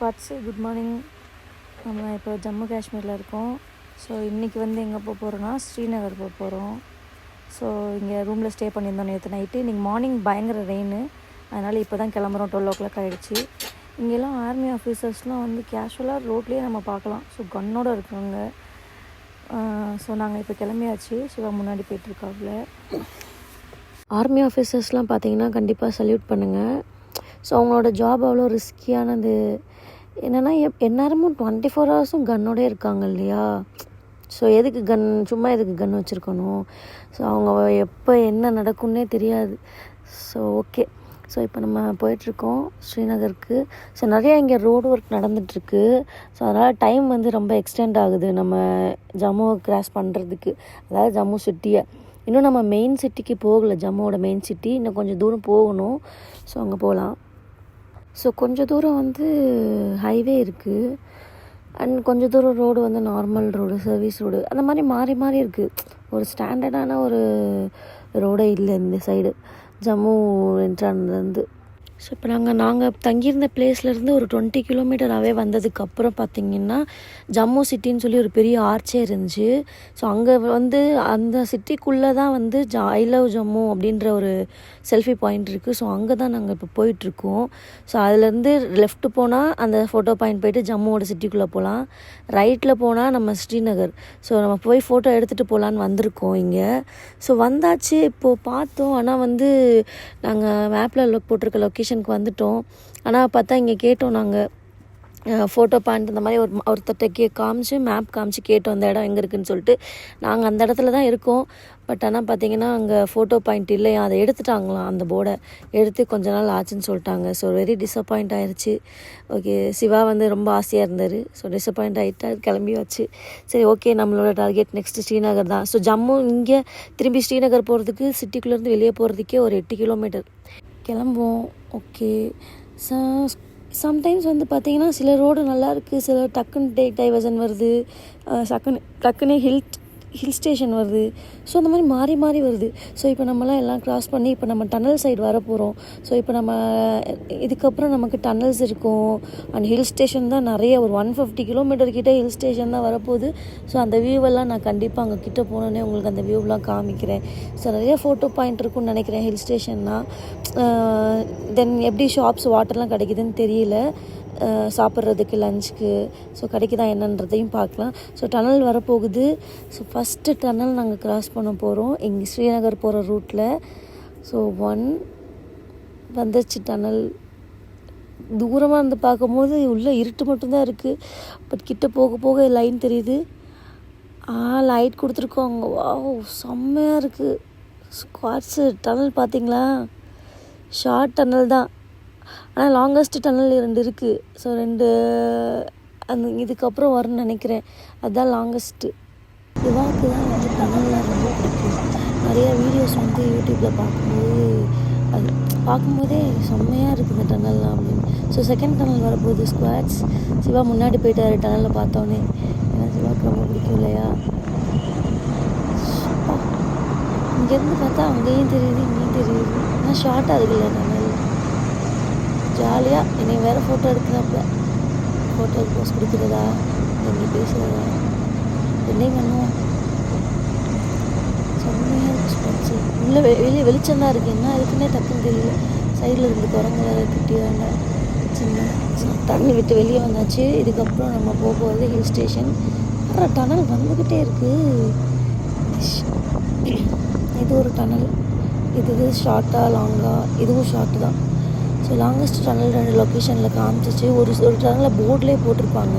Squats good morning. நம்ம இப்போ ஜம்மு காஷ்மீரில் இருக்கோம். ஸோ இன்றைக்கி வந்து எங்கே போக போகிறோன்னா ஸ்ரீநகர் போக போகிறோம். ஸோ இங்கே ரூமில் ஸ்டே பண்ணியிருந்தோம் நேற்று நைட்டு. இன்றைக்கி மார்னிங் பயங்கர ரெயின், அதனால் இப்போ தான் கிளம்புறோம். 12 ஆகிடுச்சு. இங்கெல்லாம் ஆர்மி ஆஃபீஸர்ஸ்லாம் வந்து கேஷுவலாக ரோட்லேயே நம்ம பார்க்கலாம். ஸோ கன்னோடு இருக்காங்க. ஸோ நாங்கள் இப்போ கிளம்பியாச்சு. சிவா முன்னாடி போய்ட்டுருக்காப்புல. ஆர்மி ஆஃபீஸர்ஸ்லாம் பார்த்தீங்கன்னா கண்டிப்பாக சல்யூட் பண்ணுங்கள். ஸோ அவங்களோட ஜாப் அவ்வளோ ரிஸ்கியானது. என்னென்னா எந்நேரமும் 24 ஹவர்ஸும் கன்னோடே இருக்காங்க இல்லையா. ஸோ எதுக்கு சும்மா எதுக்கு கன் வச்சுருக்கணும். ஸோ அவங்க எப்போ என்ன நடக்கும்னே தெரியாது. So okay. ஸோ இப்போ நம்ம போயிட்டுருக்கோம் ஸ்ரீநகருக்கு. ஸோ நிறையா இங்கே ரோடு ஒர்க் நடந்துகிட்ருக்கு. ஸோ அதனால் டைம் வந்து ரொம்ப எக்ஸ்டெண்ட் ஆகுது நம்ம ஜம்முவை கிராஸ் பண்ணுறதுக்கு. அதாவது ஜம்மு சிட்டியை இன்னும் நம்ம மெயின் சிட்டிக்கு போகலை. ஜம்முவோட மெயின் சிட்டி இன்னும் கொஞ்சம் தூரம் போகணும். ஸோ அங்கே போகலாம். ஸோ கொஞ்சம் தூரம் வந்து ஹைவே இருக்குது, அண்ட் கொஞ்சம் தூரம் ரோடு வந்து நார்மல் ரோடு, சர்வீஸ் ரோடு, அந்த மாதிரி மாறி மாறி இருக்குது. ஒரு ஸ்டாண்டர்டான ஒரு ரோடே இல்லை இந்த சைடு ஜம்மு என்ட்ரான்லேருந்து. ஸோ இப்போ நாங்கள் தங்கியிருந்த பிளேஸ்லேருந்து ஒரு 20 கிலோமீட்டராகவே வந்ததுக்கப்புறம் பார்த்திங்கன்னா ஜம்மு சிட்டின்னு சொல்லி ஒரு பெரிய ஆர்ச்சே இருந்துச்சு. ஸோ அங்கே வந்து அந்த சிட்டிக்குள்ளே தான் வந்து ஐ லவ் ஜம்மு அப்படின்ற ஒரு செல்ஃபி பாயிண்ட் இருக்குது. ஸோ அங்கே தான் நாங்கள் இப்போ போயிட்டுருக்கோம். ஸோ அதுலேருந்து லெஃப்ட்டு போனால் அந்த ஃபோட்டோ பாயிண்ட் போயிட்டு ஜம்முவோட சிட்டிக்குள்ளே போகலாம். ரைட்டில் போனால் நம்ம ஸ்ரீநகர். ஸோ நம்ம போய் ஃபோட்டோ எடுத்துகிட்டு போகலான்னு வந்திருக்கோம் இங்கே. ஸோ வந்தாச்சு, இப்போது பார்த்தோம். ஆனால் வந்து நாங்கள் மேப்பில் போட்டிருக்க லொக்கேஷனுக்கு வந்துட்டோம். ஆனால் பார்த்தா இங்கே கேட்டோம் நாங்கள் ஃபோட்டோ பாயிண்ட் இந்த மாதிரி ஒருத்தட்ட காமிச்சு மேப் காமிச்சு கேட்டோம் அந்த இடம் எங்கே இருக்குதுன்னு சொல்லிட்டு. நாங்கள் அந்த இடத்துல தான் இருக்கோம். பட் ஆனால் பார்த்தீங்கன்னா அங்கே ஃபோட்டோ பாயிண்ட் இல்லையா, அதை எடுத்துட்டாங்களாம். அந்த போர்டை எடுத்து கொஞ்ச நாள் ஆச்சுன்னு சொல்லிட்டாங்க. ஸோ வெரி டிசப்பாயிண்ட் ஆயிடுச்சு. ஓகே, சிவா வந்து ரொம்ப ஆசையாக இருந்தார். ஸோ டிசப்பாயிண்ட் ஆகிட்டா கிளம்பி வச்சு. சரி ஓகே, நம்மளோட டார்கெட் நெக்ஸ்ட்டு ஸ்ரீநகர் தான். ஸோ ஜம்மு இங்கே திரும்பி ஸ்ரீநகர் போகிறதுக்கு சிட்டிக்குள்ளேருந்து வெளியே போகிறதுக்கே ஒரு 8 கிலோமீட்டர் கிளம்புவோம். ஓகே. சம்டைம்ஸ் வந்து பார்த்திங்கன்னா சில ரோடு நல்லாயிருக்கு, சில டக்குன்னு டைவர்ஷன் வருது, டக்குன்னு ஹில் ஸ்டேஷன் வருது. ஸோ அந்த மாதிரி மாறி மாறி வருது. ஸோ இப்போ நம்மலாம் எல்லாம் க்ராஸ் பண்ணி இப்போ நம்ம டன்னல் சைடு வர போகிறோம். ஸோ இப்போ நம்ம இதுக்கப்புறம் நமக்கு டன்னல்ஸ் இருக்கும் அண்ட் ஹில் ஸ்டேஷன் தான் நிறைய, ஒரு 150 கிலோமீட்டர் கிட்டே ஹில் ஸ்டேஷன் தான் வரப்போகுது. ஸோ அந்த வியூவெல்லாம் நான் கண்டிப்பாக அங்கே கிட்டே போனோன்னே உங்களுக்கு அந்த வியூவெலாம் காமிக்கிறேன். ஸோ நிறைய ஃபோட்டோ பாயிண்ட் இருக்குன்னு நினைக்கிறேன் ஹில் ஸ்டேஷன்னா. தென் எப்படி ஷாப்ஸ் வாட்டர்லாம் கிடைக்குதுன்னு தெரியல, சாப்பிட்றதுக்கு லஞ்சுக்கு. ஸோ கிடைக்குதா என்னன்றதையும் பார்க்கலாம். ஸோ டனல் வரப்போகுது. ஸோ ஃபஸ்ட்டு டனல் நாங்கள் க்ராஸ் பண்ண போகிறோம் இங்கே ஸ்ரீநகர் போகிற ரூட்டில். ஸோ 1 வந்துச்சு டனல். தூரமாக இருந்து பார்க்கும்போது உள்ளே இருட்டு மட்டும்தான் இருக்குது. பட் கிட்ட போக போக லைன் தெரியுது. லைட் கொடுத்துருக்கோங்க. செம்மையாக இருக்குது. ஸ்குவாட்ஸு டனல் பார்த்தீங்களா? ஷார்ட் டனல் தான், ஆனால் லாங்கஸ்ட் டனல் 2 இருக்குது. ஸோ 2 அந்த இதுக்கப்புறம் வரும்னு நினைக்கிறேன். அதுதான் லாங்கஸ்ட்டு. சிவாவுக்கு தான் வந்து டனல்லாம் ரொம்ப பிடிக்கும். நிறையா வீடியோஸ் வந்து யூடியூப்பில் பார்க்கும்போதே செம்மையாக இருக்குது இந்த டனல்லாம் அப்படின்னு. ஸோ செகண்ட் டனல் வரப்போகுது ஸ்குவாட்ஸ். சிவா முன்னாடி போயிட்டார் டனலில் பார்த்தோன்னே. ஏன்னா சிவாவுக்கு ரொம்ப பிடிக்கும் இல்லையா. இங்கேருந்து பார்த்தா அங்கேயும் தெரியுது, இங்கேயும் தெரியுது. ஆனால் ஷார்ட்டாக இருக்குல்ல டனல். ஜாலியாக என்னை வேறு ஃபோட்டோ எடுக்கிறாப்புல. ஃபோட்டோக்கு போஸ்ட் கொடுக்குறதா எங்கே பேசுகிறதா என்னையும் பண்ணுவோம். செம்மையாக இருந்துச்சு. உள்ளே வெளியே வெளிச்சம் தான் இருக்குது, என்ன இருக்குன்னே டக்குன்னு தெரியல. சைடில் இருந்து குரங்கு வேறு கிட்டியாங்க சின்ன தண்ணி விட்டு வெளியே வந்தாச்சு. இதுக்கப்புறம் நம்ம போகிறது ஹில் ஸ்டேஷன். அப்புறம் டனல் வந்துக்கிட்டே இருக்குது. இது ஒரு டனல். இது ஷார்ட்டாக லாங்காக, இதுவும் ஷார்ட்டு தான். ஸோ லாங்கஸ்ட் டனல் 2 லொக்கேஷனில் காமிச்சிச்சு. ஒரு டனலில் போர்ட்லேயே போட்டிருப்பாங்க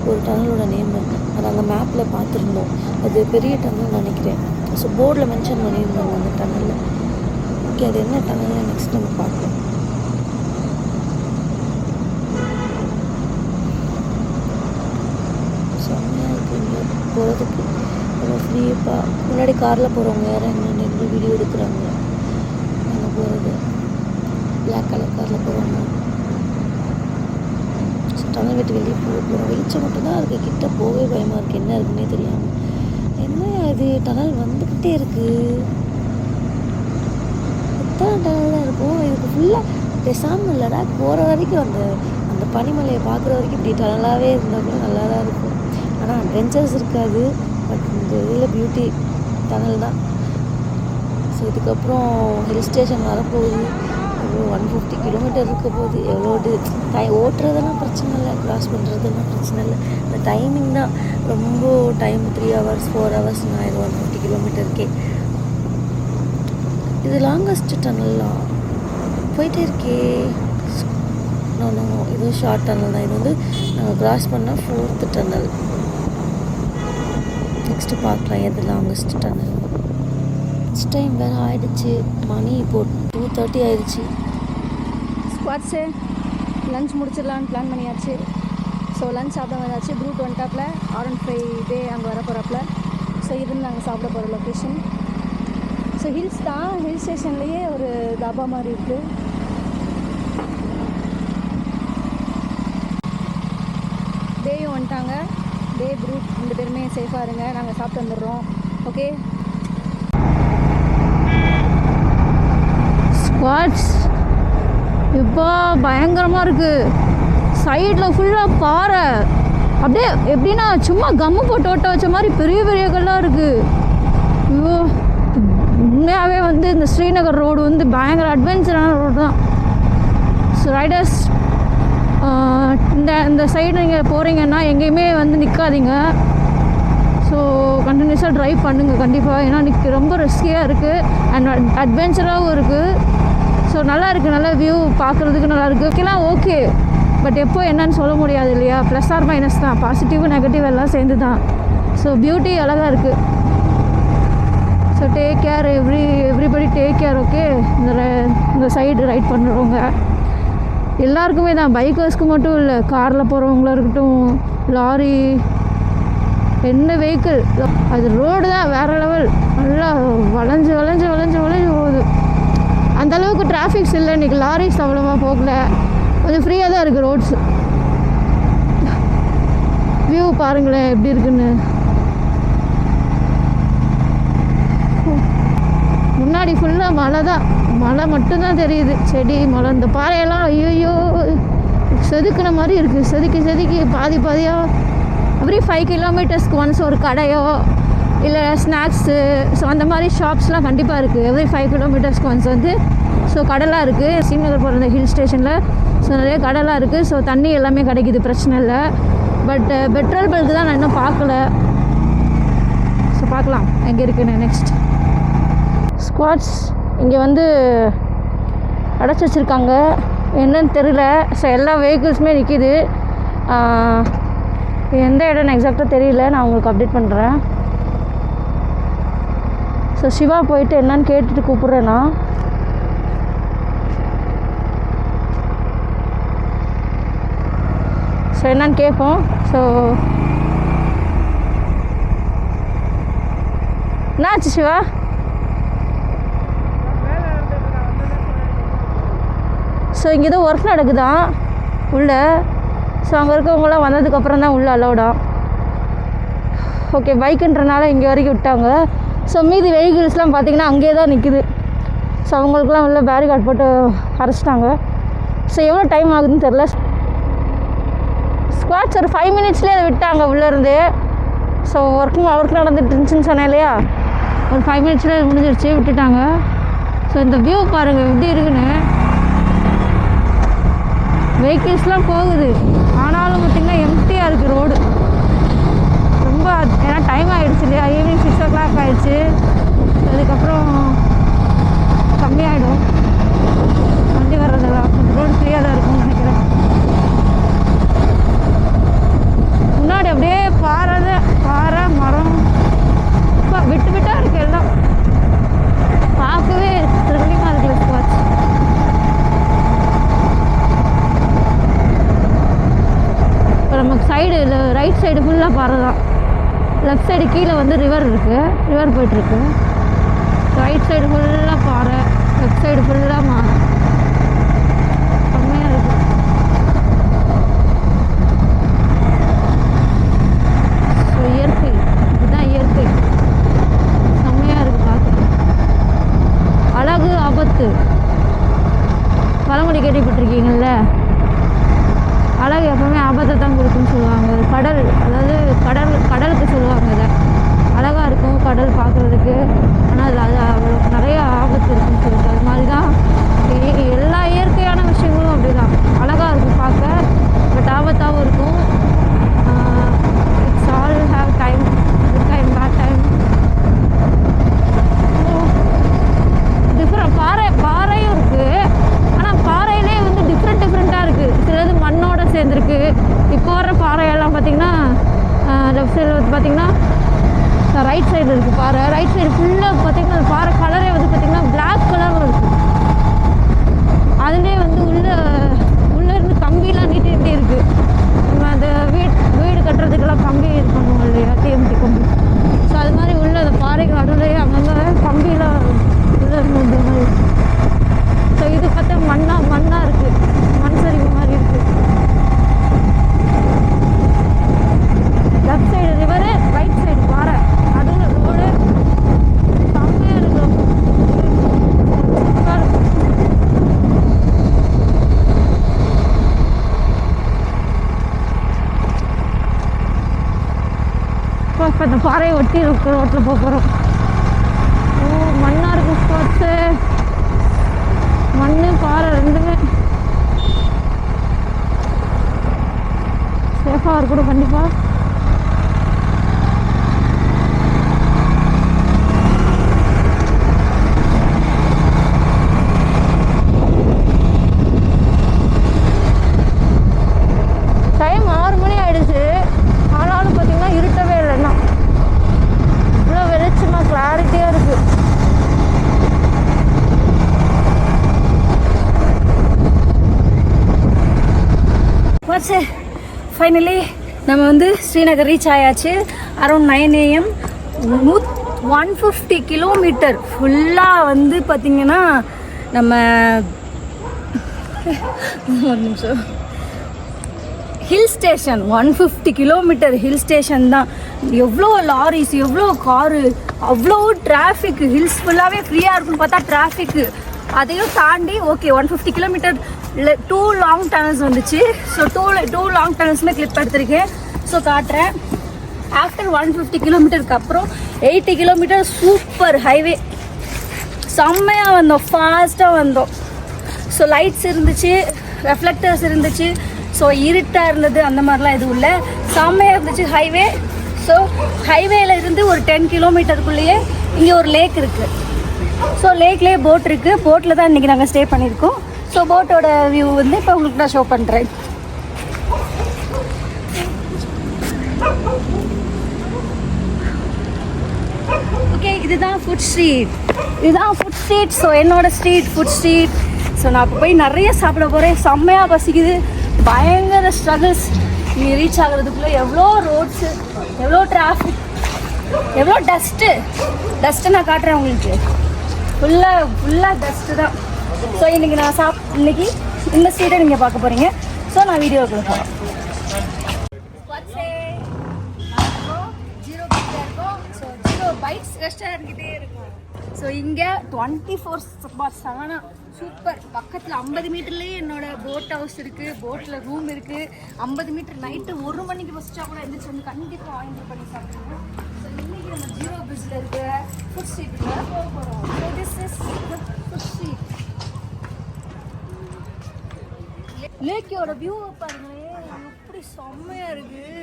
ஒரு டனலோட நேமு. அதை அங்கே மேப்பில் பார்த்துருந்தோம். அது பெரிய டனல் நினைக்கிறேன். ஸோ போர்டில் மென்ஷன் பண்ணியிருந்தாங்க அந்த டனலில். ஓகே, அது என்ன டனலில் நெக்ஸ்ட் நம்ம பார்க்கலாம். செம்மையாக இருக்குது இங்கே போகிறதுக்கு. நம்ம ஃப்ரீப்பாக முன்னாடி காரில் போகிறவங்க யாரும் எங்கே வீடியோ எடுக்கிறாங்க. நாங்கள் போகிறது பிளாக் கலர் காரில் போகிறோங்க. டனல் விட்டு வெளியே போகிறோம். வெளிச்சம் மட்டும்தான் இருக்குது. கிட்ட போகவே பயமாக இருக்குது, என்ன இருக்குன்னே தெரியாமல். என்ன இது டனல் வந்துக்கிட்டே இருக்குது. எத்தனை டனல் தான் இருக்கும் இதுக்கு ஃபுல்லாக. பேசாமல் இல்லைடா போகிற வரைக்கும் அந்த அந்த பனிமலையை பார்க்குற வரைக்கும் இப்படி டனலாகவே இருந்தால் கூட நல்லா தான் இருக்கும். ஆனால் அட்வென்ச்சர்ஸ் இருக்காது. பட் இந்த இதில் பியூட்டி டனல் தான். ஸோ இதுக்கப்புறம் ஹில் ஸ்டேஷன் வரப்போகுது. ஒரு 150 கிலோமீட்டர் இருக்க போகுது. எவ்வளோ ஓட்டுறதெல்லாம் பிரச்சனை இல்லை, க்ராஸ் பண்ணுறதுலாம் பிரச்சனை இல்லை. இந்த டைமிங் தான் ரொம்ப டைம். 3 hours 4 hours ஆயிடும் 150 கிலோமீட்டருக்கே. இது லாங்கஸ்ட் டனல்லாம் போயிட்டே இருக்கே. நோ இது ஷார்ட் டனல் தான். இது வந்து நாங்கள் க்ராஸ் பண்ணால் 4th டனல். நெக்ஸ்ட்டு பார்க்கலாம் எது லாங்கஸ்ட் டனல். நெக்ஸ்ட் டைம் வேறு ஆகிடுச்சு. மணி இப்போது 2:30 ஆயிடுச்சு. ஸ்குவாட்ஸு லன்ச் முடிச்சிடலான்னு பிளான் பண்ணியாச்சு. ஸோ லன்ச் சாப்பிட வந்தாச்சு. ப்ரூட் வந்துட்டாப்பில் R15 டே அங்கே வர போகிறாப்புல. ஸோ இருந்து நாங்கள் சாப்பிட போகிற லொக்கேஷன். ஸோ ஹில்ஸ் தான். ஹில் ஸ்டேஷன்லேயே ஒரு தாபா மாதிரி இருக்குது. டேயும் வந்துட்டாங்க. டே ப்ரூட் 2 பேருமே சேஃபாக இருங்க. நாங்கள் சாப்பிட்டு வந்துடுறோம். ஓகே ஸ்குவாட்ஸ் இப்போ பயங்கரமாக இருக்குது. சைடில் ஃபுல்லாக பாறை, அப்படியே எப்படின்னா சும்மா கம்மு போட்டு ஓட்ட வச்ச மாதிரி பெரிய பெரிய கல்லாக இருக்குது. ஐயோ உண்மையாகவே வந்து இந்த ஸ்ரீநகர் ரோடு வந்து பயங்கர அட்வென்ச்சரான ரோடு தான். ஸோ ரைடர்ஸ் இந்த சைடு நீங்கள் போகிறீங்கன்னா எங்கேயுமே வந்து நிற்காதீங்க. ஸோ கண்டினியூஸாக ட்ரைவ் பண்ணுங்கள் கண்டிப்பாக. ஏன்னா இன்றைக்கி ரொம்ப ரிஸ்கியாக இருக்குது அண்ட் அட்வென்ச்சராகவும் இருக்குது. ஸோ நல்லா இருக்குது, நல்ல வியூ பார்க்குறதுக்கு நல்லா இருக்குது. ஓகேலாம் ஓகே, பட் எப்போ என்னன்னு சொல்ல முடியாது இல்லையா. ப்ளஸ் ஆர் மைனஸ் தான், பாசிட்டிவ் நெகட்டிவ் எல்லாம் சேர்ந்து தான். ஸோ பியூட்டி அழகாக இருக்குது. So take care, everybody take care. Okay இந்த சைடு ரைட் பண்ணுறவங்க எல்லாருக்குமே தான், பைக்கர்ஸ்க்கு மட்டும் இல்லை, காரில் போகிறவங்களா இருக்கட்டும், லாரி, என்ன வெஹிக்கிள், அது ரோடு தான் வேறு லெவல். நல்லா வளைஞ்சு வளைஞ்சு வளைஞ்சு வளைஞ்சு போகுது. அந்தளவுக்கு டிராஃபிக்ஸ் இல்லை இன்றைக்கி. லாரிஸ் அவ்வளோவா போகல, கொஞ்சம் ஃப்ரீயாக தான் இருக்குது ரோட்ஸு. வியூ பாருங்களேன் எப்படி இருக்குன்னு. முன்னாடி ஃபுல்லாக மலை தான், மலை மட்டும்தான் தெரியுது. செடி மலை, இந்த பாறையெல்லாம் ஐயோ செதுக்கின மாதிரி இருக்குது. செதுக்கி பாதி பாதியாக எவ்ரி 5 கிலோமீட்டர்ஸ்க்கு ஒன்ஸ் ஒரு கடையோ இல்லை ஸ்நாக்ஸு, ஸோ அந்த மாதிரி ஷாப்ஸ்லாம் கண்டிப்பாக இருக்குது. எவ்ரி 5 கிலோமீட்டர்ஸ்க்கு ஒன்ஸ் வந்து ஸோ கடைலாம் இருக்குது. ஸ்ரீநகர் போகிற அந்த ஹில் ஸ்டேஷனில் ஸோ நிறைய கடைலாம் இருக்குது. ஸோ தண்ணி எல்லாமே கிடைக்குது, பிரச்சனை இல்லை. பட் பெட்ரோல் பல்க்கு தான் நான் இன்னும் பார்க்கல. ஸோ பார்க்கலாம் எங்கே இருக்குன்னு. நெக்ஸ்ட் ஸ்குவாட்ஸ் இங்கே வந்து அடைச்சி வச்சுருக்காங்க, என்னன்னு தெரியல. ஸோ எல்லா வெஹிக்கிள்ஸுமே நிற்கிது. எந்த இடம்னு எக்ஸாக்டாக தெரியல, நான் உங்களுக்கு அப்டேட் பண்ணுறேன். ஸோ சிவா போயிட்டு என்னன்னு கேட்டுட்டு கூப்பிட்றேன்னா. ஸோ என்னன்னு கேட்போம். ஸோ என்னாச்சு சிவா? ஸோ இங்கே ஏதோ ஒர்க் நடக்குதான் உள்ளே. ஸோ அங்கே இருக்கவங்களாம் வந்ததுக்கப்புறம் தான் உள்ளே அலோடா. ஓகே, பைக்குன்றனால இங்கே வரைக்கும் விட்டாங்க. ஸோ மீதி வெஹிக்கிள்ஸ்லாம் பார்த்திங்கன்னா அங்கேயே தான் நிற்குது. ஸோ அவங்களுக்குலாம் உள்ள பேரிகார்ட் போட்டு அரைச்சிட்டாங்க. ஸோ எவ்வளோ டைம் ஆகுதுன்னு தெரில. ஸ்குவாட்ஸ் ஒரு 5 மினிட்ஸ்லேயே அதை விட்டாங்க உள்ளேருந்து. ஸோ ஒர்க் நடந்துட்டு இருந்துச்சுன்னு சொன்னேன் இல்லையா, ஒரு 5 மினிட்ஸ்லேயே முடிஞ்சிருச்சு, விட்டுட்டாங்க. ஸோ இந்த வியூ பாருங்கள் எப்படி இருக்குன்னு. வெஹிக்கிள்ஸ்லாம் போகுது, ஆனாலும் பார்த்திங்கன்னா எம்டியாக இருக்குது ரோடு ரொம்ப. ஏன்னா டைம் ஆகிடுச்சு இல்லையா, ஈவினிங் 6 o'clock ஆகிடுச்சு. அதுக்கப்புறம் கம்மியாகிடும் வண்டி வர்றதெல்லாம். ரோடு ஃப்ரீயாக தான் இருக்கும்னு நினைக்கிறேன். முன்னாடி அப்படியே பாறை மரம் விட்டு விட்டாக இருக்குது எல்லாம். பார்க்கவே த்ரில்லிங்காக இருக்குது ஸ்குவாட்ஸ். இப்போ நமக்கு சைடு இல்லை, ரைட் சைடு ஃபுல்லாக பாறை தான். லெஃப்ட் சைடு கீழே வந்து ரிவர் இருக்குது, ரிவர் போய்ட்டுருக்கு. ரைட் சைடு ஃபுல்லாக பாறை, லெஃப்ட் சைடு ஃபுல்லாக செம்மையாக இருக்குது. ஸோ இயற்கை, இதுதான் இயற்கை, செம்மையாக இருக்குது பார்க்க. அழகு ஆபத்து பழமொழி கேள்விப்பட்டிருக்கீங்கள்ல, சுகத்தை தான் கொடுக்குன்னு சொல்லுவாங்க. கடல், அதாவது கடலுக்கு சொல்லுவாங்க. இதை அழகாக இருக்கும் கடல் பார்க்குறதுக்கு. ஆனால் அது அவ்வளோ நிறைய ஆபத்து இருக்குன்னு சொல்லிட்டு, அது மாதிரி தான் எல்லா இயற்கையான விஷயங்களும் அப்படி தான் அழகாக இருக்கும் பார்க்க, பட் ஆபத்தாகவும் இருக்கும். It's all have time, good time, bad time. Different பாறையும் இருக்குது. ஆனால் பாறையிலே வந்து டிஃப்ரெண்ட்டாக இருக்குது. சிலது மண்ணோட சேர்ந்துருக்கு. இப்போ வர பாறையெல்லாம் பார்த்திங்கன்னா லெஃப்ட் சைடில் வந்து பார்த்திங்கன்னா ரைட் சைடு இருக்குது பாறை. ரைட் சைடு ஃபுல்லாக பார்த்திங்கன்னா பாறை கலரே வந்து பார்த்திங்கன்னா பிளாக் கலரில் இருக்குது. அதுலேயே வந்து உள்ளே இருந்து கம்பிலாம் நீட்டிகிட்டே இருக்குது. நம்ம அந்த வீடு கட்டுறதுக்கெல்லாம் கம்பி இது பண்ணுவோம் இல்லையா, டிஎம்டி கம்பி. ஸோ அது மாதிரி உள்ள அந்த பாறைக்கு நடுவுலேயே அங்கங்கே கம்பிலாம் உள்ளே இருந்து இந்த மாதிரி. ஸோ இது பார்த்தா மண்ணாக இருக்குது, மண் சரிவு மாதிரி இருக்குது. Left side river, right side பாறை, நடுவில் ரோடு. செம்மையாக இருக்கும். இப்போ இந்த பாறையை ஒட்டி இருக்கிற ரோட்டில் போகிறோம். மண்ணாக இருக்கும் ஸ்பாட்ஸு, மண் பாறை ரெண்டுமே. சேஃபாக இருக்கணும் கண்டிப்பாக. டைம் 6 மணி ஆயிடுச்சு. ஆனாலும் பார்த்தீங்கன்னா இருட்டவே இல்லைன்னா இவ்வளோ வெளிச்சமாக கிளாரிட்டியாக இருக்குது. வாட்ஸ் ஃபைனலி நம்ம வந்து ஸ்ரீநகர் ரீச் ஆயாச்சு. Around 9 AM. 150 கிலோமீட்டர் ஃபுல்லாக வந்து பார்த்திங்கன்னா நம்ம ஒரு நிமிஷம் hill station. 150 kilometre hill station தான். எவ்வளோ லாரிஸ், எவ்வளோ காரு, அவ்வளோ டிராஃபிக். ஹில்ஸ் ஃபுல்லாகவே ஃப்ரீயாக இருக்குன்னு பார்த்தா டிராஃபிக்கு. அதையும் தாண்டி ஓகே 150 கிலோமீட்டர் 2 லாங் டனல்ஸ் வந்துச்சு. ஸோ டூ லாங் டனல்ஸுமே கிளிப் எடுத்திருக்கேன். ஸோ காட்டுறேன். ஆஃப்டர் 150 கிலோமீட்டருக்கு அப்புறம் 80 கிலோமீட்டர் சூப்பர் ஹைவே. செம்மையாக வந்தோம், ஃபாஸ்ட்டாக வந்தோம். ஸோ லைட்ஸ் இருந்துச்சு, ரெஃப்ளெக்டர்ஸ் இருந்துச்சு. ஸோ இருட்டாக இருந்தது, அந்த மாதிரிலாம் எதுவும் இல்லை. செம்மையாக இருந்துச்சு ஹைவே. ஸோ ஹைவேல இருந்து ஒரு 10 கிலோமீட்டருக்குள்ளேயே இங்கே ஒரு லேக் இருக்குது. ஸோ லேக்லேயே போட் இருக்குது. போட்டில் தான் இன்றைக்கி நாங்கள் ஸ்டே பண்ணியிருக்கோம். ஸோ போட்டோட வியூ வந்து இப்போ உங்களுக்கு நான் ஷோ பண்ணுறேன். ஓகே, இதுதான் ஃபுட் ஸ்ட்ரீட். ஸோ என்னோட ஃபுட் ஸ்ட்ரீட். ஸோ நான் இப்போ போய் நிறைய சாப்பிட போகிறேன். செம்மையாக பசிக்குது, பயங்கர ஸ்ட்ரகிள்ஸ். இங்கே ரீச் ஆகிறதுக்குள்ளே எவ்வளோ ரோட்ஸு, எவ்வளோ டிராஃபிக், எவ்வளோ டஸ்ட்டு நான் காட்டுறேன் உங்களுக்கு. ஃபுல்லாக டஸ்ட்டு தான். ஸோ இன்றைக்கி நான் இன்னைக்கு இந்த ஸ்ட்ரீட்டை நீங்கள் பார்க்க போகிறீங்க. ஸோ நான் வீடியோக்குள்ள போகிறேன். ஜீரோ பைட்டில் இருக்கோம். ஸோ ஜீரோ பைட்ஸ் ரெஸ்டாரண்ட் கிட்டே இருக்கும். ஸோ இங்கே 24/7 சூப்பர். பக்கத்தில் 50 மீட்டர்லேயே என்னோட போட் ஹவுஸ் இருக்குது, போட்டில் ரூம் இருக்குது. 50 மீட்டர் நைட்டு 1 மணிக்கு பசிச்சா கூட எந்திரிச்சு வந்து கண்டிப்பாக ஆர்டர் பண்ணி சாப்பிடுவோம். ஸோ இன்றைக்கி நம்ம ஜீரோ பிரிட்ஜில் இருக்கிற ஃபுட் ஸ்ட்ரீட்டுக்கு போக போகிறோம். So this is food street. லேக்கோட வியூவை பாருங்களேன், எப்படி செம்மையாக இருக்குது.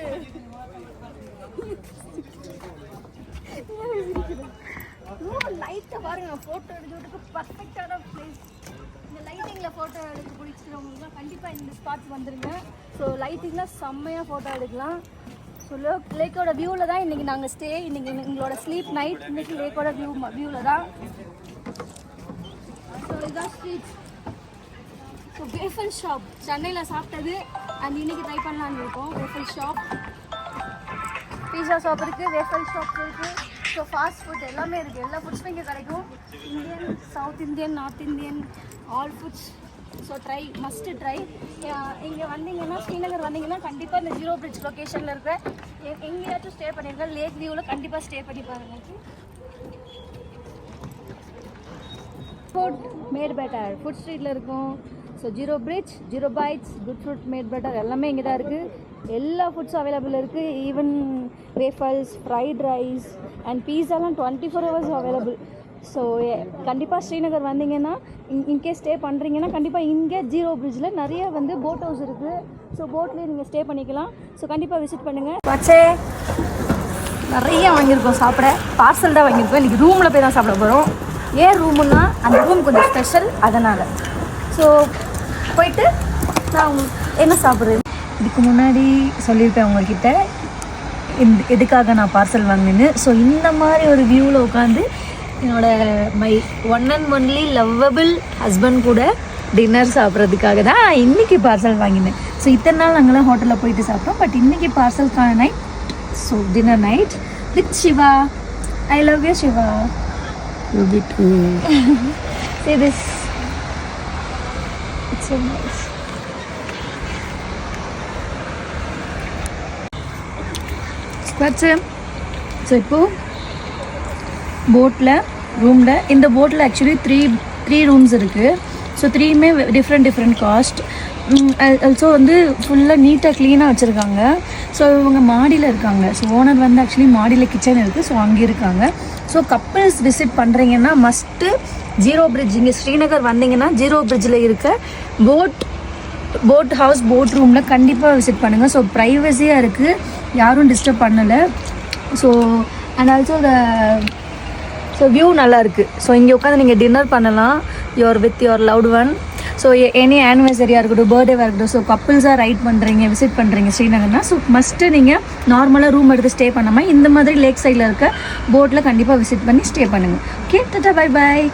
லைட்டை பாருங்க, ஃபோட்டோ எடுக்கிறதுக்கு பர்ஃபெக்டான பிளேஸ். இந்த லைட்டிங்கில் ஃபோட்டோ எடுக்க பிடிச்சிக்கிறவங்களுக்குலாம் கண்டிப்பாக இந்த ஸ்பாட்ஸ் வந்துடுங்க. ஸோ லைட்டிங்கில் செம்மையாக ஃபோட்டோ எடுக்கலாம். ஸோ லேக்கோட வியூவில் தான் இன்றைக்கி நாங்கள் ஸ்டே. இன்றைக்கி எங்களோட ஸ்லீப் நைட் இன்றைக்கி லேக்கோட வியூவில் தான். ஸோ இதுதான் ஸ்ட்ரீட். ஸோ வேஃபல் ஷாப் சென்னையில் சாப்பிட்டது அண்ட் இன்றைக்கி ட்ரை பண்ணலான்னு இருக்கோம். வேஃபல் ஷாப், பீஸா ஷாப் இருக்குது, வேஃபல் ஷாப் இருக்குது. ஸோ ஃபாஸ்ட் ஃபுட் எல்லாமே இருக்குது. எல்லா ஃபுட்ஸுமே இங்கே கிடைக்கும். Indian, south Indian, north Indian, all foods. So must try. இங்கே வந்தீங்கன்னா, ஸ்ரீநகர் வந்தீங்கன்னா கண்டிப்பாக இந்த ஜீரோ பிரிட்ஜ் லொக்கேஷனில் இருக்கிற எங்கேயாச்சும் ஸ்டே பண்ணியிருக்கேன். லேக் வியூவில் கண்டிப்பாக ஸ்டே பண்ணி பாருங்க. ஃபுட் மேட் பேட்டர் ஃபுட் ஸ்ட்ரீட்டில் இருக்கும். So zero bridge, zero bites, good fruit made butter எல்லாமே இங்கே தான் இருக்குது. எல்லா ஃபுட்ஸும் அவைலபிள் இருக்குது. Even waffles, fried rice and பீஸாலாம் 24 hours அவைலபிள். ஸோ கண்டிப்பாக ஸ்ரீநகர் வந்தீங்கன்னா இன்கேஸ் ஸ்டே பண்ணுறீங்கன்னா கண்டிப்பாக இங்கே ஜீரோ பிரிட்ஜில் நிறைய வந்து போட் ஹவுஸ் இருக்குது. ஸோ போட்லேயே நீங்கள் ஸ்டே பண்ணிக்கலாம். ஸோ கண்டிப்பாக விசிட் பண்ணுங்கள். வச்சே நிறைய வாங்கியிருக்கோம் சாப்பிட. பார்சல் தான் வாங்கியிருக்கோம். இன்றைக்கி ரூமில் போய் தான் சாப்பிட போகிறோம். ஏன் ரூமுன்னா அந்த ரூம் கொஞ்சம் ஸ்பெஷல், அதனால். ஸோ போயிட்டு நான் என்ன சாப்பிட்றேன். இதுக்கு முன்னாடி சொல்லியிருப்பேன் உங்கள்கிட்ட எதுக்காக நான் பார்சல் வாங்கினேன்னு. ஸோ இந்த மாதிரி ஒரு வியூவில் உட்காந்து my one and only lovable husband கூட டின்னர் சாப்பிட்றதுக்காக தான் இன்றைக்கி பார்சல் வாங்கினேன். ஸோ இத்தனை நாள் நாங்களாம் ஹோட்டலில் போயிட்டு சாப்பிட்டோம். பட் இன்றைக்கி பார்சல்கான night. So dinner night with Siva. I love you Siva. Love you too. See this. It's so nice. So இப்போது போட்டில் ரூமில் இந்த போட்டில் ஆக்சுவலி த்ரீ ரூம்ஸ் இருக்குது. ஸோ த்ரீயுமே டிஃப்ரெண்ட் காஸ்ட். ஆல்சோ வந்து ஃபுல்லாக நீட்டாக க்ளீனாக வச்சுருக்காங்க. ஸோ இவங்க மாடியில் இருக்காங்க. ஸோ ஓனர் வந்து ஆக்சுவலி மாடியில் கிச்சன் இருக்குது. ஸோ அங்கே இருக்காங்க. ஸோ கப்பிள்ஸ் விசிட் பண்ணுறீங்கன்னா மஸ்ட்டு ஜீரோ பிரிட்ஜ், இங்கே ஸ்ரீநகர் வந்தீங்கன்னா ஜீரோ பிரிட்ஜில் இருக்க போட் ஹவுஸ், போட் ரூமில் கண்டிப்பாக விசிட் பண்ணுங்கள். ஸோ ப்ரைவசியாக இருக்குது, யாரும் டிஸ்டர்ப் பண்ணலை. So and also so view நல்லா இருக்குது. ஸோ இங்கே உட்காந்து நீங்கள் டின்னர் பண்ணலாம் with your loved one. So any ஆனிவர்சரியாக இருக்கட்டும், பர்த்டேவாக இருக்கட்டும். ஸோ கப்பிள்ஸாக ரைட் பண்ணுறீங்க, விசிட் பண்ணுறீங்க ஸ்ரீநகர்னா, ஸோ மஸ்ட்டு நீங்கள் நார்மலாக ரூம் எடுத்து ஸ்டே பண்ணாமல் இந்த மாதிரி லேக் சைடில் இருக்க போட்டில் கண்டிப்பாக விசிட் பண்ணி ஸ்டே பண்ணுங்கள். Okay, Tata, bye bye.